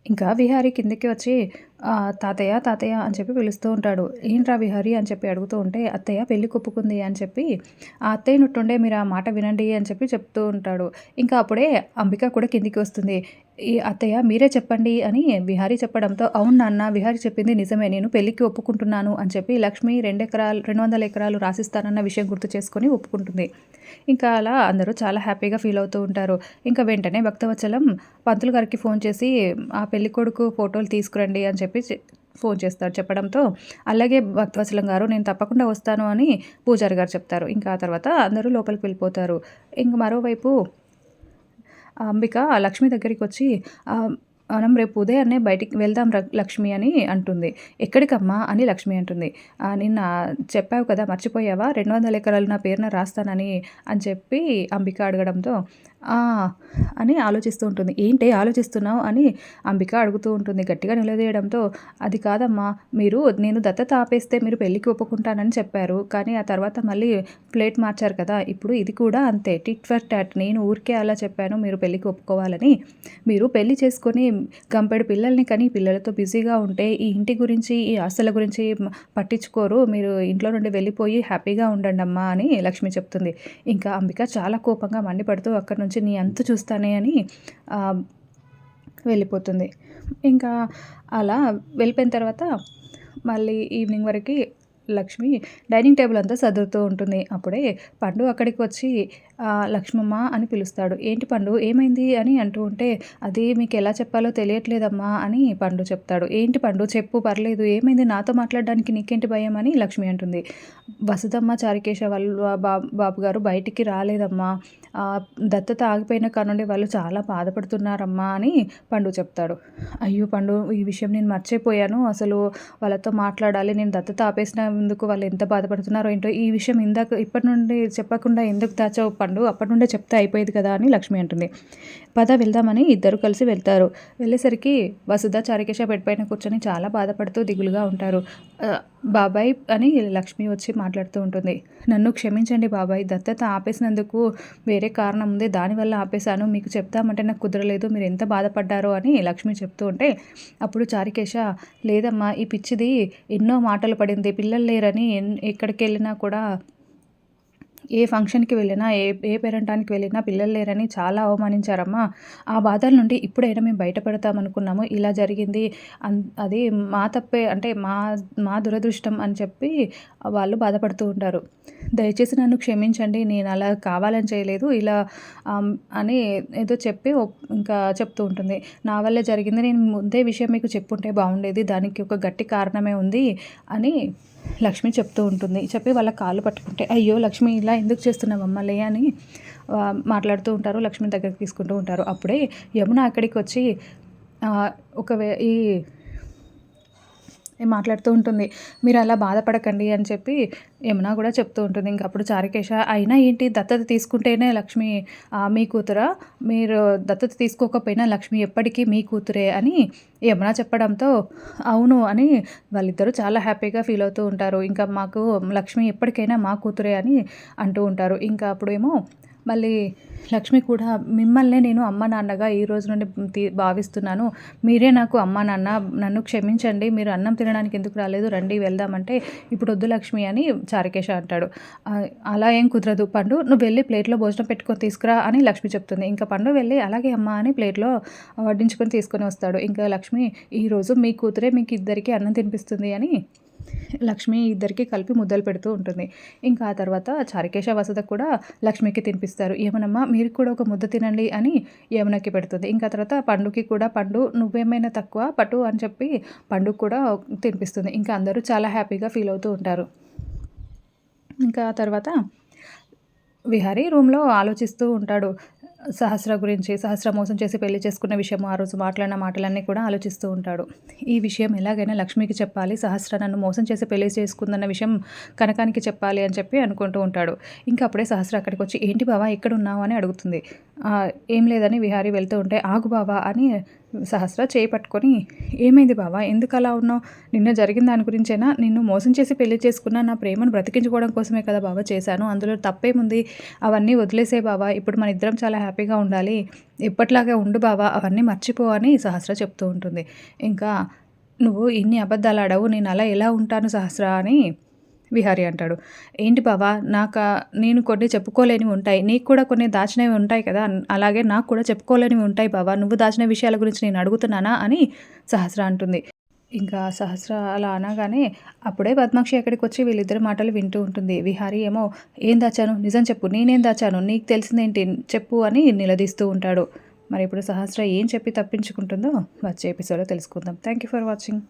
ఇంకా విహారీ కిందకి వచ్చి తాతయ్య, తాతయ్య అని చెప్పి పిలుస్తూ ఉంటాడు. "ఏంట్రా విహారీ" అని చెప్పి అడుగుతూ ఉంటే, "అత్తయ్య పెళ్లి ఒప్పుకుంది" అని చెప్పి, "ఆ అత్తయ్య నుట్టుండే మీరు ఆ మాట వినండి" అని చెప్పి చెప్తూ ఉంటాడు. ఇంకా అప్పుడే అంబిక కూడా కిందికి వస్తుంది. అత్తయ్య మీరే చెప్పండి" అని విహారీ చెప్పడంతో, "అవును నాన్న విహారీ చెప్పింది నిజమే. నేను పెళ్ళికి ఒప్పుకుంటున్నాను" అని చెప్పి లక్ష్మి 200 ఎకరాలు రాసిస్తానన్న విషయం గుర్తు చేసుకొని ఒప్పుకుంటుంది. ఇంకా అలా అందరూ చాలా హ్యాపీగా ఫీల్ అవుతూ ఉంటారు. ఇంకా వెంటనే భక్తవత్సలం పంతులు గారికి ఫోన్ చేసి, "ఆ పెళ్ళికొడుకు ఫోటోలు తీసుకురండి" అని చెప్పి ఫోన్ చేస్తాడు. చెప్పడంతో, "అలాగే భక్తవత్సలం గారు నేను తప్పకుండా వస్తాను" అని పూజారి గారు చెప్తారు. ఇంకా ఆ తర్వాత అందరూ లోపలికి వెళ్ళిపోతారు. ఇంక మరోవైపు అంబిక లక్ష్మి దగ్గరికొచ్చి "మనం రేపు ఉదయాన్నే బయటికి వెళ్దాం లక్ష్మి" అని అంటుంది. "ఎక్కడికమ్మా?" అని లక్ష్మి అంటుంది. నిన్న చెప్పావు కదా మర్చిపోయావా? 200 ఎకరాలు నా పేరున రాస్తానని" అని చెప్పి అంబిక అడగడంతో, "ఆ" అని ఆలోచిస్తూ ఉంటుంది. "ఏంటే ఆలోచిస్తున్నావు?" అని అంబిక అడుగుతూ ఉంటుంది గట్టిగా నిలదీయడంతో, "అది కాదమ్మా, నేను దత్తత ఆపేస్తే మీరు పెళ్ళికి ఒప్పుకుంటానని చెప్పారు. కానీ ఆ తర్వాత మళ్ళీ ప్లేట్ మార్చారు కదా! ఇప్పుడు ఇది కూడా అంతే. Tit for tat. నేను ఊరికే అలా చెప్పాను మీరు పెళ్ళికి ఒప్పుకోవాలని. మీరు పెళ్లి చేసుకొని గంపెడు పిల్లల్ని కని పిల్లలతో బిజీగా ఉంటే ఈ ఇంటి గురించి, ఈ ఆస్తుల గురించి పట్టించుకోరు. మీరు ఇంట్లో నుండి వెళ్ళిపోయి హ్యాపీగా ఉండండమ్మా" అని లక్ష్మి చెప్తుంది. ఇంకా అంబిక చాలా కోపంగా మండిపడుతూ అక్కడి నుంచి "నీ అంతు చూస్తానే" అని వెళ్ళిపోతుంది. ఇంకా అలా వెళ్ళిపోయిన తర్వాత మళ్ళీ ఈవినింగ్ వరకి లక్ష్మి డైనింగ్ టేబుల్ అంతా సదురుతూ ఉంటుంది. అప్పుడే పండు అక్కడికి వచ్చి "లక్ష్మమ్మ" అని పిలుస్తాడు. "ఏంటి పండు ఏమైంది?" అని అంటూ ఉంటే, "అది మీకెలా చెప్పాలో తెలియట్లేదమ్మా" అని పండు చెప్తాడు. "ఏంటి పండు చెప్పు పర్లేదు. ఏమైంది? నాతో మాట్లాడడానికి నీకేంటి భయం?" అని లక్ష్మి అంటుంది. "వసుధమ్మ, చారుకేశ వాళ్ళ బాబుగారు బయటికి రాలేదమ్మా. దత్తత ఆగిపోయిన కానుండి వాళ్ళు చాలా బాధపడుతున్నారమ్మా" అని పండు చెప్తాడు. "అయ్యో పండు, ఈ విషయం నేను మర్చిపోయాను. అసలు వాళ్ళతో మాట్లాడాలి. నేను దత్తత ఆపేసినందుకు వాళ్ళు ఎంత బాధపడుతున్నారో ఏంటో. ఈ విషయం ఇప్పటి నుండి చెప్పకుండా ఎందుకు దాచావు పండు? అప్పటి నుండే చెప్తే అయిపోయేది కదా" అని లక్ష్మి అంటుంది. "పద వెళ్దామని" ఇద్దరు కలిసి వెళ్తారు. వెళ్ళేసరికి వసుధ, చారుకేశ బెడ్ పైన కూర్చొని చాలా బాధపడుతూ దిగులుగా ఉంటారు. "బాబాయ్" అని లక్ష్మి వచ్చి మాట్లాడుతూ ఉంటుంది. "నన్ను క్షమించండి బాబాయ్. దత్తత ఆపేసినందుకు వేరే కారణం ఉంది. దానివల్ల ఆపేశాను. మీకు చెప్దామంటే నాకు కుదరలేదు. మీరు ఎంత బాధపడ్డారో" అని లక్ష్మి చెప్తూ ఉంటే, అప్పుడు చారుకేశ, "లేదమ్మా, ఈ పిచ్చిది ఎన్నో మాటలు పడింది. పిల్లలు లేరని ఎక్కడికెళ్ళినా కూడా, ఏ ఫంక్షన్‌కి వెళ్ళినా, ఏ పేరంటానికి వెళ్ళినా పిల్లలు లేరని చాలా అవమానించారమ్మా. ఆ బాధల నుండి ఇప్పుడైనా మేము బయటపడతామనుకున్నాము. ఇలా జరిగింది. అది మా తప్పే, అంటే మా దురదృష్టం" అని చెప్పి వాళ్ళు బాధపడుతూ ఉంటారు. "దయచేసి నన్ను క్షమించండి. నేను అలా కావాలని చేయలేదు. ఇలా అని ఏదో చెప్పి ఇంకా చెప్తూ ఉంటుంది. "నా వల్లే జరిగింది. నేను ముందే విషయం మీకు చెప్పుంటే బాగుండేది. దానికి ఒక గట్టి కారణమే ఉంది" అని లక్ష్మి చెప్తూ ఉంటుంది. చెప్పి వాళ్ళ కాళ్ళు పట్టుకుంటే, "అయ్యో లక్ష్మి, ఇలా ఎందుకు చేస్తున్నావమ్మా లే" అని మాట్లాడుతూ ఉంటారు. లక్ష్మిని దగ్గరికి తీసుకుంటూ ఉంటారు. అప్పుడే యమున అక్కడికి వచ్చి ఈ మాట్లాడుతూ ఉంటుంది. "మీరు అలా బాధపడకండి" అని చెప్పి యమున కూడా చెప్తూ ఉంటుంది. ఇంక అప్పుడు చారుకేశ, "అయినా ఏంటి, దత్తత తీసుకుంటేనే లక్ష్మి మీ కూతురా? మీరు దత్తత తీసుకోకపోయినా లక్ష్మి ఎప్పటికీ మీ కూతురే" అని యమున చెప్పడంతో, "అవును" అని వాళ్ళిద్దరూ చాలా హ్యాపీగా ఫీల్ అవుతూ ఉంటారు. ఇంకా "మాకు లక్ష్మి ఎప్పటికైనా మా కూతురే" అని అంటూ ఉంటారు. ఇంకా అప్పుడేమో మళ్ళీ లక్ష్మి కూడా, "మిమ్మల్నే నేను అమ్మ నాన్నగా ఈ రోజు నుండి భావిస్తున్నాను. మీరే నాకు అమ్మ నాన్న. నన్ను క్షమించండి. మీరు అన్నం తినడానికి ఎందుకు రాలేదు? రండి వెళ్దామంటే, ఇప్పుడు వద్దు లక్ష్మి" అని చారుకేశ అంటాడు. "అలా ఏం కుదరదు పండు. నువ్వు వెళ్ళి ప్లేట్‌లో భోజనం పెట్టుకొని తీసుకురా" అని లక్ష్మి చెప్తుంది. ఇంకా పండు వెళ్ళి, "అలాగే అమ్మ" అని ప్లేట్‌లో వడ్డించుకొని తీసుకొని వస్తాడు. ఇంకా లక్ష్మి, "ఈరోజు మీ కూతురే మీకు ఇద్దరికీ అన్నం తినిపిస్తుంది" అని లక్ష్మి ఇద్దరికీ కలిపి ముద్దలు పెడుతూ ఉంటుంది. ఇంకా ఆ తర్వాత చారుకేశ, వసుధ కూడా లక్ష్మికి తినిపిస్తారు. "యమునమ్మ, మీరు కూడా ఒక ముద్ద తినండి" అని యమునకి పెడుతుంది. ఇంకా తర్వాత పండుకి కూడా, "పండు నువ్వేమైనా తక్కువ పటు" అని చెప్పి పండుకి కూడా తినిపిస్తుంది. ఇంకా అందరూ చాలా హ్యాపీగా ఫీల్ అవుతూ ఉంటారు. ఇంకా ఆ తర్వాత విహారీ రూమ్‌లో ఆలోచిస్తూ ఉంటాడు. సహస్ర మోసం చేసి పెళ్లి చేసుకున్న విషయము, ఆ రోజు మాట్లాడిన మాటలన్నీ కూడా ఆలోచిస్తూ ఉంటాడు. ఈ విషయం ఎలాగైనా లక్ష్మికి చెప్పాలి. సహస్ర నన్ను మోసం చేసి పెళ్లి చేసుకుందన్న విషయం కనకానికి చెప్పాలి అని చెప్పి అనుకుంటూ ఉంటాడు. ఇంకా అప్పుడే సహస్ర అక్కడికొచ్చి, "ఏంటి బావ ఎక్కడున్నావు?" అని అడుగుతుంది. ఏం లేదని విహారీ వెళ్తూ ఉంటే, "ఆగు బావ" అని సహస్ర చేయి పట్టుకొని, "ఏమైంది బావ? ఎందుకలా ఉన్నావు? నిన్న జరిగిన దాని గురించేనా? నిన్ను మోసం చేసి పెళ్లి చేసుకున్నా, నా ప్రేమను బ్రతికించుకోవడం కోసమే కదా బావ చేశాను. అందులో తప్పేముంది? అవన్నీ వదిలేసేయి బావ. ఇప్పుడు మనిద్దరం చాలా హ్యాపీగా ఉండాలి. ఎప్పటిలాగే ఉండు బావ. అవన్నీ మర్చిపో" అని సహస్ర చెప్తూ ఉంటుంది. ఇంకా, "నువ్వు ఇన్ని అబద్ధాలాడావు. నేనలా ఎలా ఉంటాను సహస్ర" అని విహారీ అంటాడు. "ఏంటి బావ, నేను కొన్ని చెప్పుకోలేనివి ఉంటాయి. నీకు కూడా కొన్ని దాచినవి ఉంటాయి కదా! అలాగే నాకు కూడా చెప్పుకోలేనివి ఉంటాయి బావ. నువ్వు దాచిన విషయాల గురించి నేను అడుగుతున్నానా?" అని సహస్ర అంటుంది. ఇంకా సహస్ర అలా అనగానే అప్పుడే పద్మాక్షి అక్కడికొచ్చి వీళ్ళిద్దరి మాటలు వింటూ ఉంటుంది. విహారీ ఏమో, "ఏం దాచాను? నిజం చెప్పు. నేనేం దాచాను? నీకు తెలిసిందేంటి? చెప్పు" అని నిలదీస్తూ ఉంటాడు. మరి ఇప్పుడు సహస్ర ఏం చెప్పి తప్పించుకుంటుందో వచ్చే ఎపిసోడ్‌లో తెలుసుకుందాం. Thank you for watching.